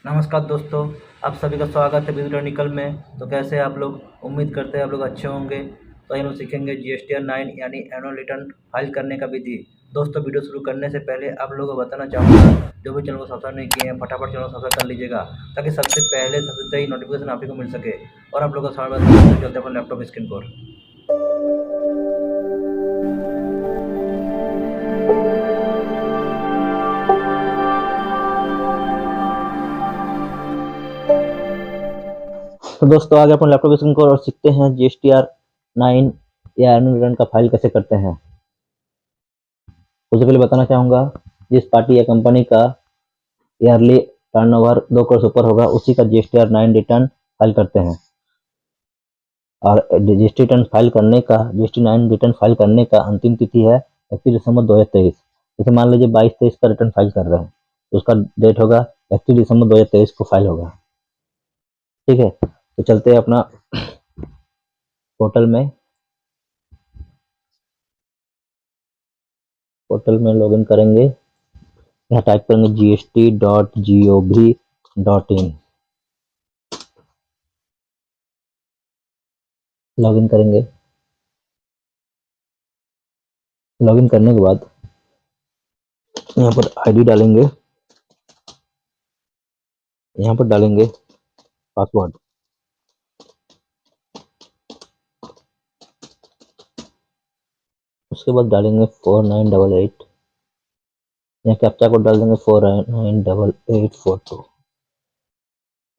नमस्कार दोस्तों, आप सभी का स्वागत है टेक्निकल में। तो कैसे हैं आप लोग? उम्मीद करते हैं आप लोग अच्छे होंगे। तो हम लोग सीखेंगे जीएसटीआर 9 यानी एनुअल रिटर्न फाइल करने का विधि। दोस्तों, वीडियो शुरू करने से पहले आप लोगों को बताना चाहूँगा, जो भी चैनल को सब्सक्राइब नहीं किए हैं फटाफट चैनल को सब्सक्राइब कर लीजिएगा, ताकि सबसे पहले सबसे तेज़ नोटिफिकेशन आप ही को मिल सके। और आप लोगों का सारा चलते हैं अपने लैपटॉप स्क्रीन पर। तो दोस्तों, आगे अपन लैपटॉप स्क्रीन को और सीखते हैं जीएसटीआर 9 या एनुअल रिटर्न का फाइल कैसे करते हैं। उससे पहले बताना चाहूँगा, जिस पार्टी या कंपनी का ईयरली टर्नओवर 2 करोड़ से ऊपर होगा, उसी का जीएसटीआर 9 रिटर्न फाइल करते हैं। और जीएसटी रिटर्न फाइल करने का जीएसटी 9 रिटर्न फाइल करने का अंतिम तिथि है 31 दिसंबर 2023। जैसे मान लीजिए 22-23 का रिटर्न फाइल कर रहे हैं, तो उसका डेट होगा 31 दिसंबर 2023 को फाइल होगा। ठीक है, तो चलते हैं अपना पोर्टल में। पोर्टल में लॉगिन करेंगे, यहाँ टाइप करेंगे gst.gov.in। लॉगिन करेंगे। लॉगिन करने के बाद यहाँ पर आईडी डालेंगे, यहाँ पर डालेंगे पासवर्ड। उसके बाद डालेंगे 4988। यहाँ कैप्चा कोड डाल देंगे 498842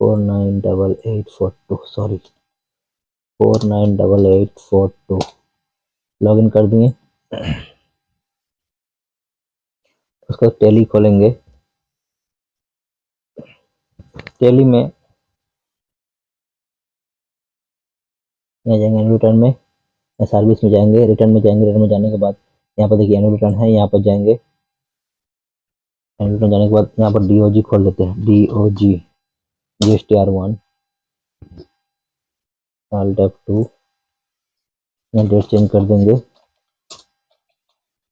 498842 सॉरी 498842। लॉगिन कर दिए। उसका टैली खोलेंगे। टैली में यहाँ जाएंगे एनुअल रिटर्न में, या सर्विस में जाएंगे, रिटर्न में जाएंगे। रिटर्न में जाने के बाद यहाँ पर देखिए एनुअल रिटर्न है, यहाँ पर जाएंगे। एनुअल रिटर्न जाने के बाद यहाँ पर डीओजी खोल लेते हैं। DOG GSTR 1 alt F2। यहाँ डेट चेंज कर देंगे।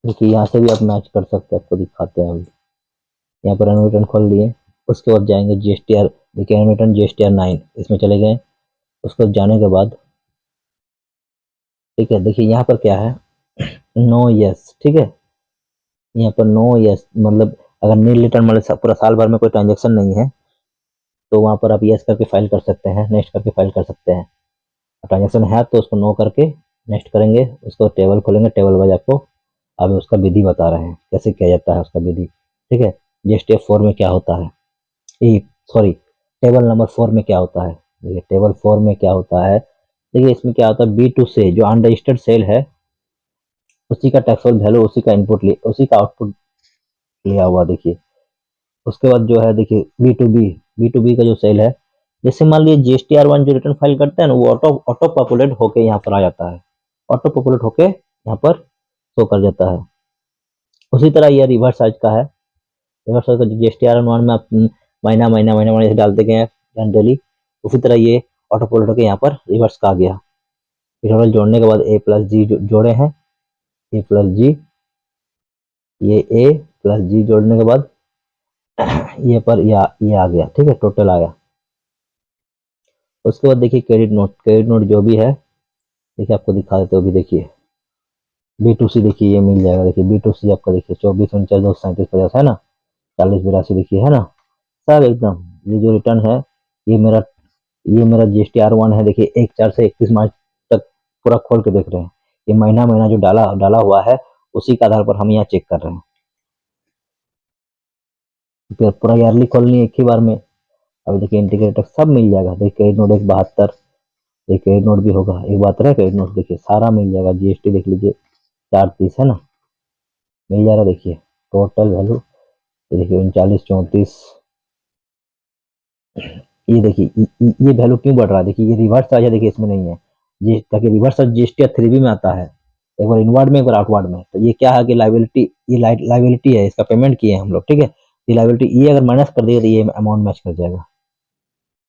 देखिए यहाँ से भी आप मैच कर सकते हैं, आपको दिखाते हैं अभी। यहाँ पर एनुअल रिटर्न खोल लिए। उसके बाद जाएंगे जीएसटीआर, देखिए एनुअल रिटर्न जीएसटीआर 9 इसमें चले गए। उसको जाने के बाद ठीक है, देखिए यहाँ पर क्या है, नो यस। ठीक है, यहाँ पर नो यस मतलब अगर नील रिटर्न मतलब पूरा साल भर में कोई ट्रांजेक्शन नहीं है, तो वहाँ पर आप यस करके फाइल कर सकते हैं, नेक्स्ट करके फाइल कर सकते हैं। ट्रांजेक्शन है तो उसको नो करके नेक्स्ट करेंगे। उसको टेबल खोलेंगे। टेबल वाइज आपको अभी उसका विधि बता रहे हैं कैसे किया जाता है उसका विधि। ठीक है, जीएसटी 4 में क्या होता है, सॉरी टेबल नंबर 4 में क्या होता है। देखिए टेबल 4 में क्या होता है, देखिए इसमें क्या होता है, B2 से जो अनरजिस्टर्ड सेल है उसी का टैक्सेबल वैल्यू, उसी का इनपुट उसी का आउटपुट लिया हुआ। देखिए उसके बाद जो है, देखिए बी टू बी का जो सेल है, जैसे मान लीजिए जीएसटीआर 1 जो रिटर्न फाइल करते हैं ना, वो ऑटो पॉपुलेट होके यहाँ पर आ जाता है। ऑटो पॉपुलेट होके यहाँ पर शो कर जाता है। उसी तरह ये रिवर्स साइज का है। रिवर्स साइज का जीएसटीआर 1 में आप महीना महीना महीना महीना डालते गए जनरली, उसी तरह ये ऑटो पॉपुलेट होके यहाँ पर रिवर्स का आ गया। टोटल जोड़ने के बाद ए प्लस जी जोड़े हैं, ए प्लस जी, ये ए प्लस जी जोड़ने के बाद ये पर ये आ गया। ठीक है, टोटल आया। उसके बाद देखिए क्रेडिट नोट जो भी है, देखिए आपको दिखा देते हो भी। देखिए B2C, देखिए ये मिल जाएगा। देखिए B2C आपका देखिए 24 49 237 50 है ना, 40 82 देखिए है ना, सब एकदम। ये जो रिटर्न है, ये मेरा ये मेरा जीएसटीआर 1 है। देखिए 1/4 से 31 मार्च तक पूरा खोल के देख रहे हैं। ये महीना महीना जो डाला डाला हुआ है, उसी के आधार पर हम यहाँ चेक कर रहे हैं। फिर पूरा ईयरली खोल लिए एक ही बार में। अभी देखिए इंटीग्रेटर सब मिल जाएगा। देखिए क्रेडिट नोट 172, देखिए क्रेडिट नोट भी होगा 172 क्रेडिट नोट, देखिए सारा मिल जाएगा। जीएसटी देख लीजिए 430 है ना, मिल जा रहा। देखिए टोटल वैल्यू, देखिए 39 34। ये देखिए ये वैल्यू क्यों बढ़ रहा है, देखिए ये रिवर्स चार्ज है, देखिए इसमें नहीं है जी, ताकि रिवर्स चार्ज जीएसटी 3B में आता है, एक बार इनवर्ड में एक बार आउटवर्ड में। तो ये क्या है कि लाइबिलिटी, ये लाइबिलिटी है, इसका पेमेंट किए हम लोग। ठीक है, ये लाइबिलिटी, ये अगर माइनस कर दिया तो ये अमाउंट मैच कर जाएगा।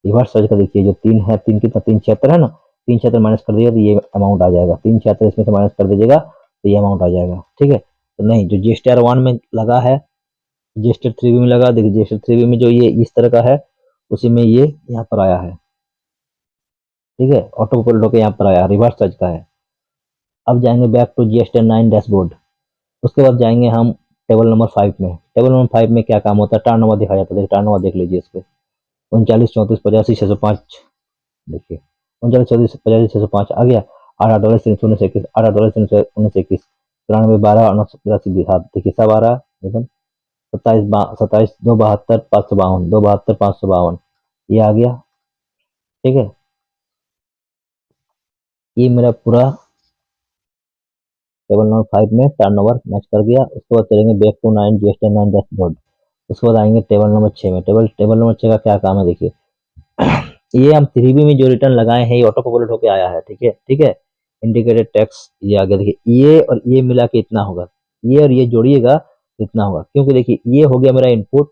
रिवर्स चार्ज का देखिए जो 3 है, 3 कितना 376 है ना, 376 माइनस कर दिया तो ये अमाउंट आ जाएगा। 376 इसमें से माइनस कर दीजिएगा तो ये अमाउंट आ जाएगा। ठीक है, तो नहीं, जो जीएसटीआर 1 में लगा है, जीएसटी 3B में लगा। देखिए जीएसटी 3B में जो ये इस तरह का है, उसी में ये यहाँ पर आया है, ठीक है, ऑटो पॉपुलेट होकर यहाँ पर आया, रिवर्स सर्च का है। अब जाएंगे बैक टू GST9 डैशबोर्ड। उसके बाद जाएंगे हम टेबल नंबर 5 में। टेबल नंबर 5 में क्या काम होता है, टर्न ओवर दिखाया जाता है, टर्न ओवर देख लीजिए इस पे, 39, 34, 85, 605, देखिए 39, 34, 85, 605 आ गया। $8.19, $8.19, 93, 12, 985, देखिए सब आ रहा है एकदम। 27, 272, 552, 272, 552, ये आ गया, ठीक है। ये मेरा पूरा टेबल नंबर 5 में टर्नओवर मैच कर गया। उसके बाद चलेंगे बैक टू 9 GST9 डैशबोर्ड। उसके बाद आएंगे टेबल नंबर 6 में। टेबल नंबर 6 का क्या काम है, देखिए ये हम 3B में जो रिटर्न लगाए हैं ये ऑटो पॉपुलेट होके आया है, ठीक है, ठीक है। इंडिकेटेड टैक्स ये आ गया, देखिए ये और ये मिला के इतना होगा, ये और ये जोड़िएगा इतना होगा, क्योंकि देखिए ये हो गया मेरा इनपुट,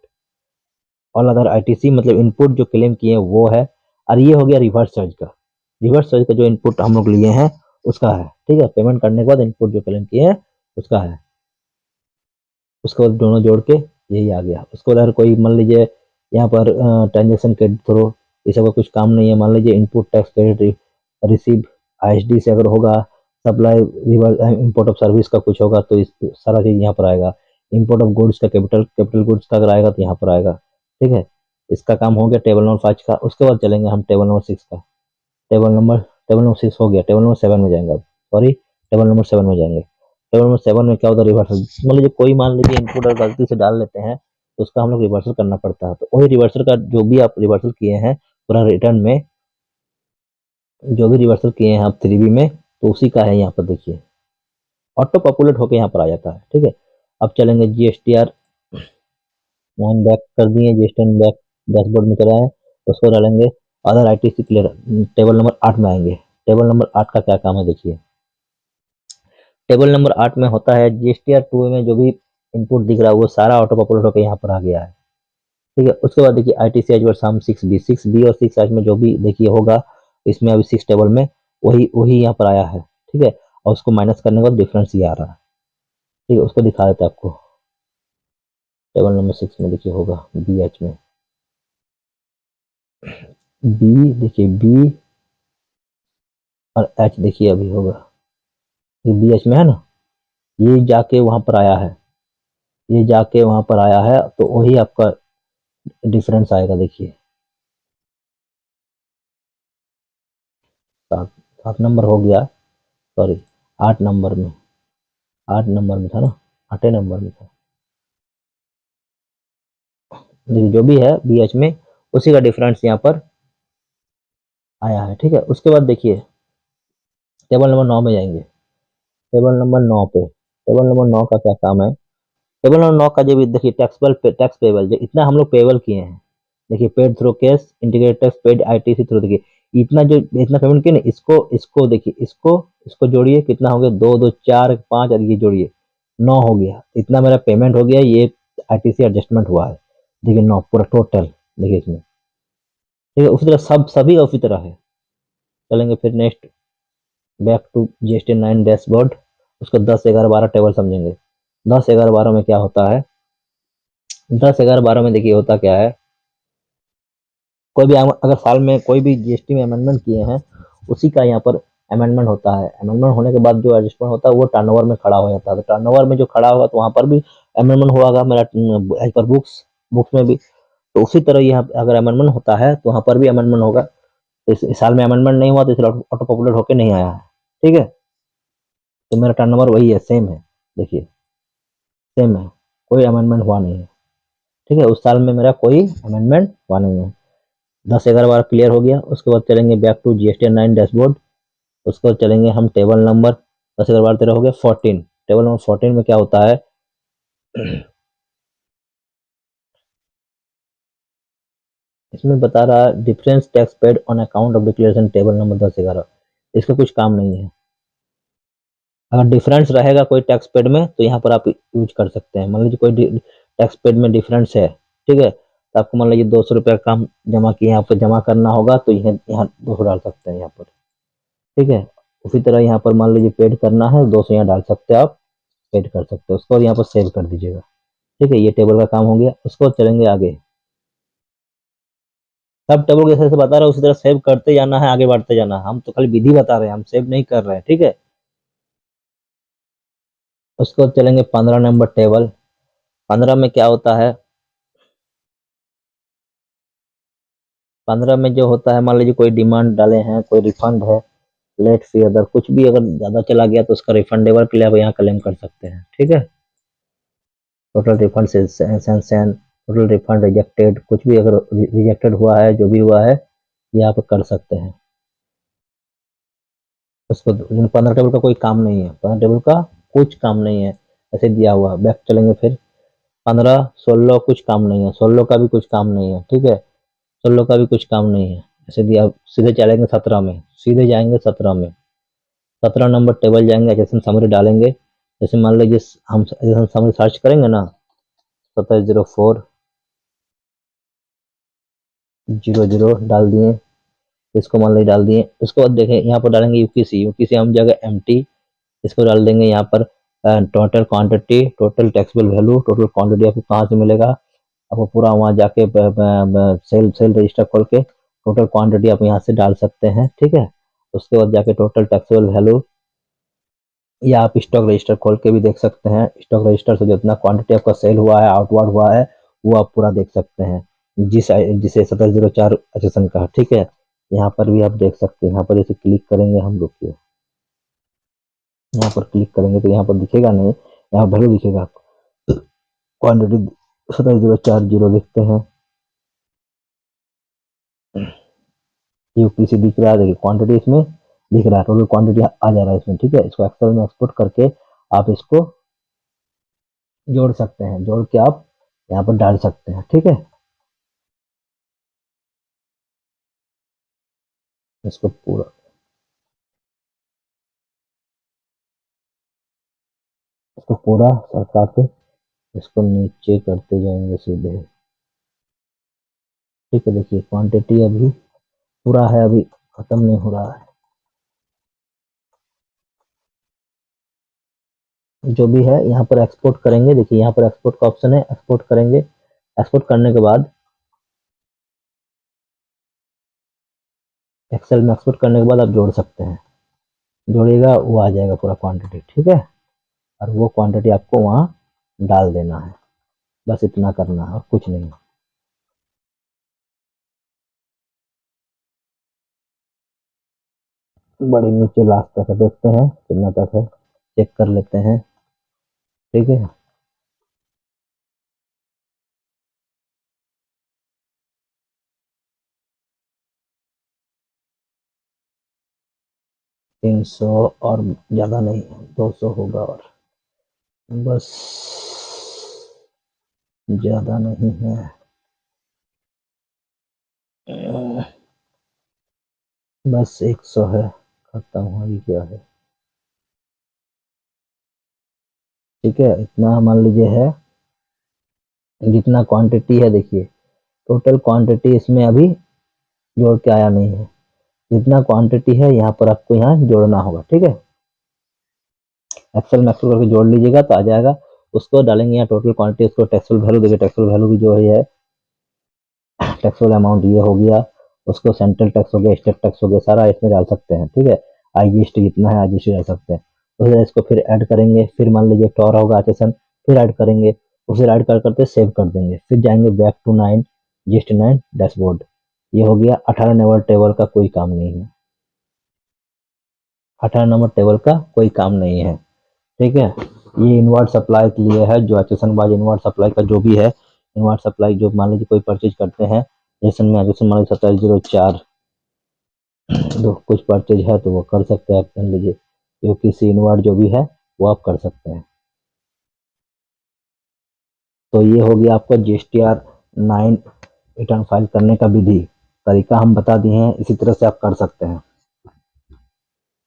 ऑल अदर ITC मतलब इनपुट जो क्लेम किए हैं वो है, और ये हो गया रिवर्स चार्ज का। रिवर्स चार्ज का जो इनपुट हम लोग लिए हैं उसका है, ठीक है। पेमेंट करने के बाद इनपुट जो क्लेम किए हैं उसका है। उसके बाद दोनों जोड़ के यही आ गया। उसके बाद अगर कोई मान लीजिए यहाँ पर ट्रांजेक्शन क्रेडिट थ्रो ये सब का कुछ काम नहीं है, मान लीजिए input tax credit receive ISD से अगर होगा, सप्लाई इम्पोर्ट ऑफ सर्विस का कुछ होगा तो इस सारा चीज़ यहाँ पर आएगा। इम्पोर्ट ऑफ गुड्स का कैपिटल गुड्स का अगर आएगा तो यहाँ पर आएगा, ठीक है। इसका काम हो गया टेबल नंबर 5 का। उसके बाद चलेंगे हम टेबल नंबर 6 का। टेबल नंबर 6 हो गया, टेबल नंबर 7 में जाएंगे, अब सॉरी टेबल नंबर 7 में जाएंगे। टेबल नंबर 7 में क्या होता है, रिवर्सल। मान लीजिए कोई मान लीजिए इनपुट और गलती से डाल लेते हैं तो उसका हम लोग रिवर्सल करना पड़ता है। तो वही रिवर्सल का जो भी आप रिवर्सल किए हैं पूरा रिटर्न में, जो भी रिवर्सल किए हैं आप 3B में, तो उसी का है यहाँ पर देखिए, ऑटो पॉपुलेट होकर यहाँ पर आ जाता है, ठीक है। अब चलेंगे GSTR9 बैक कर दिए, GST9 बैक डैशबोर्ड में चला है। उसको डालेंगे other ITC clear, table number 8 में आएंगे। टेबल नंबर 8 का क्या काम है, देखिए टेबल नंबर 8 में होता है GSTR2 में जो भी इनपुट दिख रहा है वो सारा ऑटो पॉपुलेट होकर यहाँ पर आ गया है, ठीक है। उसके बाद देखिए ITC एज वर्स हम 6B और 6H में जो भी देखिए होगा, इसमें अभी 6 टेबल में वही वही यहाँ पर आया है, ठीक है। और उसको माइनस करने के बाद डिफरेंस ये आ रहा है, ठीक है। उसको दिखा देते हैं आपको, टेबल नंबर 6 में देखिए होगा BH में, बी देखिए बी और H देखिए अभी होगा, ये BH में है ना, ये जाके वहां पर आया है, ये जाके वहां पर आया है, तो वही आपका डिफरेंस आएगा, देखिए 7 नंबर हो गया, सॉरी 8 नंबर में, 8 नंबर में था ना, 8 नंबर में था, देखिए जो भी है BH में उसी का डिफरेंस यहाँ पर आया है, ठीक है। उसके बाद देखिए टेबल नंबर 9 में जाएंगे। टेबल नंबर 9 पे, टेबल नंबर 9 का क्या काम है, टेबल नंबर 9 का जो भी देखिए टैक्स पेबल जो इतना हम लोग पेबल किए हैं, देखिए paid through case integrated tax paid ITC through, देखिए इतना जो इतना पेमेंट किए ना, इसको इसको देखिए इसको इसको जोड़िए, कितना हो गया, 2 2 4 5 और ये जोड़िए 9 हो गया, इतना मेरा पेमेंट हो गया। ये ITC एडजस्टमेंट हुआ है, देखिए 9 पूरा टोटल, देखिए इसमें, ठीक है। उसी तरह सब सभी का उसी तरह है। चलेंगे फिर next back to GST9 dashboard. उसको 10 11 12 टेबल समझेंगे। 10 11 12 में क्या होता है, 10 11 12 में देखिए होता क्या है, कोई भी अगर साल में कोई भी GST में अमेंडमेंट किए हैं उसी का यहाँ पर अमेंडमेंट होता है। अमेंडमेंट होने के बाद जो एडजस्टमेंट होता है वो टर्नओवर में खड़ा हो जाता है। तो टर्नओवर में जो खड़ा होगा तो वहाँ पर भी अमेंडमेंट होगा मेरा, एज पर बुक्स बुक्स में भी। तो उसी तरह यहाँ अगर अमेंडमेंट होता है तो वहाँ पर भी अमेंडमेंट होगा। तो इस साल में अमेंडमेंट नहीं हुआ तो इसलिए ऑटो पॉपुलेट होकर नहीं आया है, ठीक है। तो मेरा टर्नओवर वही है, सेम है, देखिए सेम है, कोई अमेंडमेंट हुआ नहीं है, ठीक है। उस साल में मेरा कोई अमेंडमेंट हुआ नहीं है। 10 11 बार क्लियर हो गया। उसके बाद चलेंगे बैक टू GST9 डैशबोर्ड। उसके बाद चलेंगे हम टेबल नंबर 10 11 बार 13 हो गया 14। टेबल नंबर 14 में क्या होता है, इसमें बता रहा है difference tax paid on account of declaration, table number 10 11। इसका कुछ काम नहीं है। अगर डिफरेंस रहेगा कोई टैक्स पेड में तो यहाँ पर आप यूज कर सकते हैं। मान लीजिए कोई टैक्स पेड में डिफरेंस है, ठीक है, तो आपको मान लीजिए 200 रुपये काम जमा किए, यहाँ पर जमा करना होगा तो यहाँ 200 डाल सकते हैं यहाँ पर, ठीक है। उसी तरह यहाँ पर मान लीजिए पेड करना है, 200 यहाँ डाल सकते हैं आप, पेड कर सकते हो। उसको यहाँ पर सेव कर दीजिएगा, ठीक है। ये टेबल का काम हो गया। उसको चलेंगे आगे। सब टेबल जैसे जैसे बता रहा हूँ उसी तरह सेव करते जाना है, आगे बढ़ते जाना है। हम तो खाली विधि बता रहे हैं, हम सेव नहीं कर रहे हैं, ठीक है। उसको चलेंगे 15 नंबर टेबल। 15 में क्या होता है, 15 में जो होता है, मान लीजिए कोई डिमांड डाले हैं, कोई रिफंड है, लेट फी अदर कुछ भी अगर ज़्यादा चला गया तो उसका रिफंडेबल के लिए आप यहाँ क्लेम कर सकते हैं, ठीक है। Total refund sanction, total refund rejected, कुछ भी अगर रिजेक्टेड हुआ है, जो भी हुआ है, ये आप कर सकते हैं। उसको 15 टेबल का कोई काम नहीं है, 15 टेबल का कुछ काम नहीं है, ऐसे दिया हुआ। बैक चलेंगे फिर 15 16 कुछ काम नहीं है, 16 का भी कुछ काम नहीं है, ठीक है। 16 का भी कुछ काम नहीं है, ऐसे दिया। सीधे चलेंगे 17 में, सीधे जाएंगे 17 में। 17 नंबर टेबल जाएंगे, जैसे समरी डालेंगे। जैसे मान लीजिए हम समरी सर्च करेंगे ना, 170400 डाल दिए, इसको मान लीजिए डाल दिए। उसके बाद देखें यहाँ पर डालेंगे यूपीसी, यूपीसी हम जगह एमटी, इसको डाल देंगे यहाँ पर। Total quantity, total taxable value, total quantity आपको कहाँ से मिलेगा, आपको पूरा वहाँ जाके सेल सेल रजिस्टर खोल के टोटल क्वांटिटी आप यहाँ से डाल सकते हैं, ठीक है। उसके बाद जाके टोटल टैक्सेबल वैल्यू, या आप स्टॉक रजिस्टर खोल के भी देख सकते हैं। स्टॉक रजिस्टर से जितना क्वांटिटी आपका सेल हुआ है, आउटवर्ड हुआ है, वो आप पूरा देख सकते हैं, जिसे 1704 एसेसन का, ठीक है। यहाँ पर भी आप देख सकते हैं। यहाँ पर जैसे क्लिक करेंगे हम, रुकिए, यहाँ पर क्लिक करेंगे तो यहाँ पर दिखेगा नहीं, यहाँ वैल्यू दिखेगा आपको। क्वांटिटी 1704 लिखते हैं, यूपीसी दिख रहा है, देखिए क्वांटिटी इसमें दिख रहा है, टोटल क्वांटिटी आ जा रहा है इसमें, ठीक है। इसको एक्सेल में एक्सपोर्ट करके आप इसको जोड़ सकते हैं, जोड़ के आप यहाँ पर डाल सकते हैं, ठीक है। इसको पूरा, इसको पूरा सरका के इसको नीचे करते जाएंगे सीधे, ठीक है। देखिए क्वांटिटी अभी पूरा है, अभी खत्म नहीं हो रहा है, जो भी है। यहाँ पर एक्सपोर्ट करेंगे, देखिए यहाँ पर एक्सपोर्ट का ऑप्शन है, एक्सपोर्ट करेंगे। एक्सपोर्ट करने के बाद एक्सेल में एक्सपोर्ट करने के बाद आप जोड़ सकते हैं, जोड़िएगा वो आ जाएगा पूरा क्वांटिटी, ठीक है। और वो क्वांटिटी आपको वहाँ डाल देना है, बस इतना करना है और कुछ नहीं। बड़ी नीचे लास्ट तक है, देखते हैं कितना तक है, चेक कर लेते हैं, ठीक है। 300 और ज़्यादा नहीं, 200 होगा, और बस, ज़्यादा नहीं है। बस 100 है, खत्म हो ही गया है, ठीक है। इतना मान लीजिए है, जितना क्वांटिटी है, देखिए टोटल क्वांटिटी इसमें अभी जोड़ के आया नहीं है। जितना क्वांटिटी है यहाँ पर आपको यहाँ जोड़ना होगा, ठीक है। एक्सेल में एक्सेल करके जोड़ लीजिएगा तो आ जाएगा। उसको डालेंगे यहाँ टोटल क्वांटिटी, उसको टैक्सेबल वैल्यू, देखिए टैक्सेबल वैल्यू भी जो है टैक्सेबल अमाउंट ये हो गया। उसको सेंट्रल टैक्स हो गया, स्टेट टैक्स हो गया, सारा इसमें डाल सकते हैं, ठीक है। आईजीएसटी जितना है आईजीएसटी डाल सकते हैं। उसे इसको फिर ऐड करेंगे, फिर मान लीजिए एक और होगा एसेसन, फिर ऐड करेंगे, उसे ऐड कर करते सेव कर देंगे, फिर जाएंगे बैक टू 9 जीएसटी 9 डैशबोर्ड। ये हो गया। 18 नंबर टेबल का कोई काम नहीं है, 18 नंबर टेबल का कोई काम नहीं है, ठीक है। ये इनवर्ट सप्लाई के लिए है, जो एचएसएन वाइज इनवर्ट सप्लाई का जो भी है, इनवर्ट सप्लाई जो मान लीजिए कोई परचेज करते हैं, एचएसएन में एचएसएन मान लीजिए 1704 तो कुछ परचेज है तो वो कर सकते हैं, आप मान लीजिए जो किसी इनवर्ट जो भी है वो आप कर सकते हैं। तो ये हो गया आपका जीएसटीआर 9 रिटर्न फाइल करने का विधि, तरीका हम बता दिए हैं, इसी तरह से आप कर सकते हैं।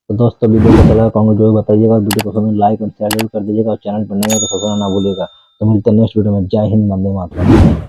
तो दोस्तों वीडियो को चला कमेंट जो बताइएगा, वीडियो पसंद लाइक और शेयर जरूर कर दीजिएगा, और चैनल पर नए हो तो सब्सक्राइब ना भूलिएगा। तो मिलते हैं नेक्स्ट वीडियो में। जय हिंद, वंदे मातरम।